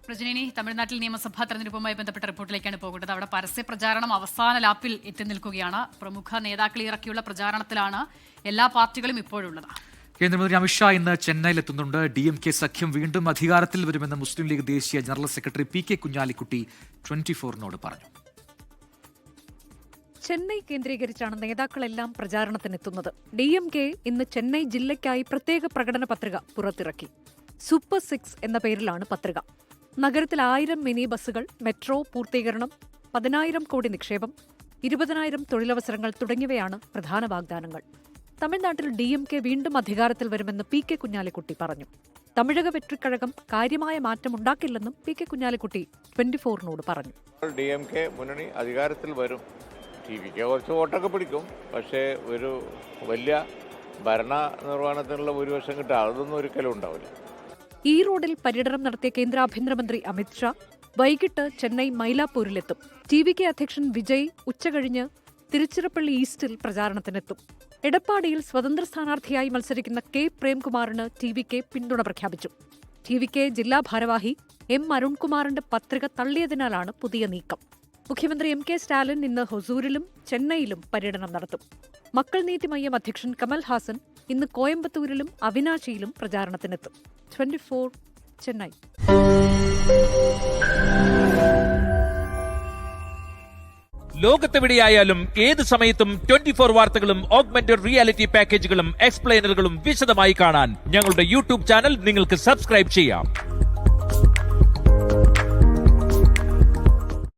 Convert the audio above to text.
പ്രജനേനി, തമിഴ്നാട്ടിൽ നിയമസഭാ തെരഞ്ഞെടുപ്പുമായി ബന്ധപ്പെട്ട റിപ്പോർട്ടിലേക്കാണ് പോകുന്നത്. അവിടെ പരസ്യ പ്രചാരണം അവസാന ലാപ്പിൽ എത്തി നിൽക്കുകയാണ്. പ്രമുഖ നേതാക്കളെ ഇറക്കിയുള്ള പ്രചാരണത്തിലാണ് എല്ലാ പാർട്ടികളും ഇപ്പോഴുള്ളത്. കേന്ദ്രമന്ത്രി അമിത്ഷാ ഇന്ന് ചെന്നൈയിലെത്തുന്നുണ്ട്. DMK സഖ്യം വീണ്ടും അധികാരത്തിൽ വരുമെന്ന് മുസ്ലിം ലീഗ് ദേശീയ ജനറൽ സെക്രട്ടറി PK കുഞ്ഞാലിക്കുട്ടി 24-നോട് പറഞ്ഞു. ചെന്നൈ കേന്ദ്രീകരിച്ചാണ് നേതാക്കളെല്ലാം പ്രചാരണത്തിനെത്തുന്നത്. DMK ഇന്ന് ചെന്നൈ ജില്ലയ്ക്കായി പ്രത്യേക പ്രകടന പത്രിക പുറത്തിറക്കി. സൂപ്പർ 6 എന്ന പേരിലാണ് പത്രിക. നഗരത്തിൽ 1000 മിനി ബസുകൾ, മെട്രോ പൂർത്തീകരണം, 10,000 കോടി നിക്ഷേപം, 20,000 തൊഴിലവസരങ്ങൾ തുടങ്ങിയവയാണ് പ്രധാന വാഗ്ദാനങ്ങൾ. തമിഴ്നാട്ടിൽ DMK വീണ്ടും അധികാരത്തിൽ വരുമെന്ന് PK കുഞ്ഞാലിക്കുട്ടി പറഞ്ഞു. തമിഴക വെട്രിക്കഴകം കാര്യമായ മാറ്റമുണ്ടാക്കില്ലെന്നും PK കുഞ്ഞാലിക്കുട്ടി 24-നോട് പറഞ്ഞു. DMK മുന്നണി അധികാരത്തിൽ വരും. TVK കുറച്ച് വോട്ടൊക്കെ പിടിക്കും, പക്ഷേ ഒരു വലിയ ഭരണ നിർവഹണത്തിനുള്ള ഭൂരിപക്ഷം കിട്ടുക അതൊന്നും ഒരിക്കലും ഉണ്ടാവില്ല. ഈ റോഡിൽ പര്യടനം നടത്തിയ കേന്ദ്ര ആഭ്യന്തരമന്ത്രി അമിത്ഷാ വൈകിട്ട് ചെന്നൈ മൈലാപ്പൂരിലെത്തും. TVK അധ്യക്ഷൻ വിജയ് ഉച്ചകഴിഞ്ഞ് തിരുച്ചിറപ്പള്ളി ഈസ്റ്റിൽ പ്രചാരണത്തിനെത്തും. എടപ്പാടിയിൽ സ്വതന്ത്ര സ്ഥാനാർത്ഥിയായി മത്സരിക്കുന്ന K പ്രേംകുമാറിന് TVK പിന്തുണ പ്രഖ്യാപിച്ചു. TVK ജില്ലാ ഭാരവാഹി M അരുൺകുമാറിന്റെ പത്രിക തള്ളിയതിനാലാണ് പുതിയ നീക്കം. മുഖ്യമന്ത്രി MK സ്റ്റാലിൻ ഇന്ന് ഹൊസൂരിലും ചെന്നൈയിലും പര്യടനം നടത്തും. മക്കൾ നീതി മയ്യം അധ്യക്ഷൻ കമൽ ഹാസൻ ഇന്ന് കോയമ്പത്തൂരിലും അവിനാശിയിലും പ്രചാരണത്തിനെത്തും. 24 ചെന്നൈ. ലോകത്തെവിടെയായാലും ഏത് സമയത്തും 24 വാർത്തകളും ഓഗ്മെന്റഡ് റിയാലിറ്റി പാക്കേജുകളും എക്സ്പ്ലെയിനറുകളും വിശദമായി കാണാൻ ഞങ്ങളുടെ YouTube ചാനൽ നിങ്ങൾക്ക് സബ്സ്ക്രൈബ് ചെയ്യാം.